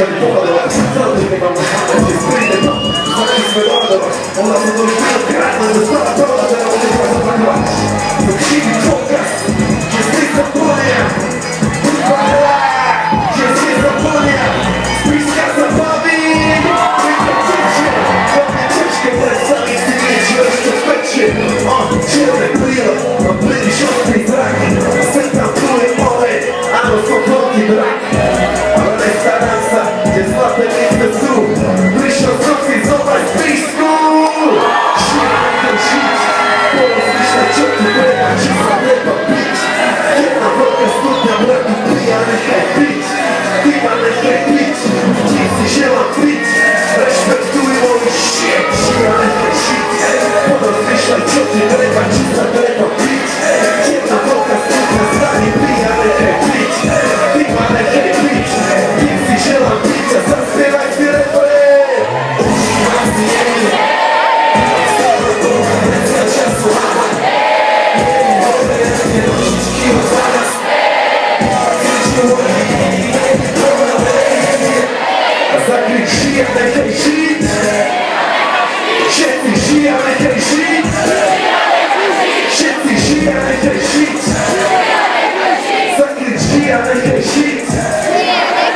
Kiedy pochodzę, co ty chyba myślałem, gdzie sprytę to Chodzi swe ładować, ona to dość wyokradna Została pełna, że ona nie może zachować To księgi podcast, jest zapomnia Jest zapomnia Spiska zabawy Wykończycie Dla mnie ciężkie plecami z tym mieć jeszcze w pecie Cielne brylo, mam byli siostry i zraki Sęta były one, a no swobodny brak Ale staransa, jest złapę miejsce słów Wyjść od sosy, zobacz blisku Śmiech ten żyć Porozmyślać o tym, lewa ci zalewa bić Jedna wroga studnia, braku pijany hej bić Pijany hej bić Dzieci się mam bić Respektuj mój shit Pijany hej shit Porozmyślać o tym, lewa ci zalewa bić Jedna wroga studnia, zdanie pijany hej bić Pijany hej bić Dzieci się mam bić A zaspieraj refren Zakryć shit, hej shit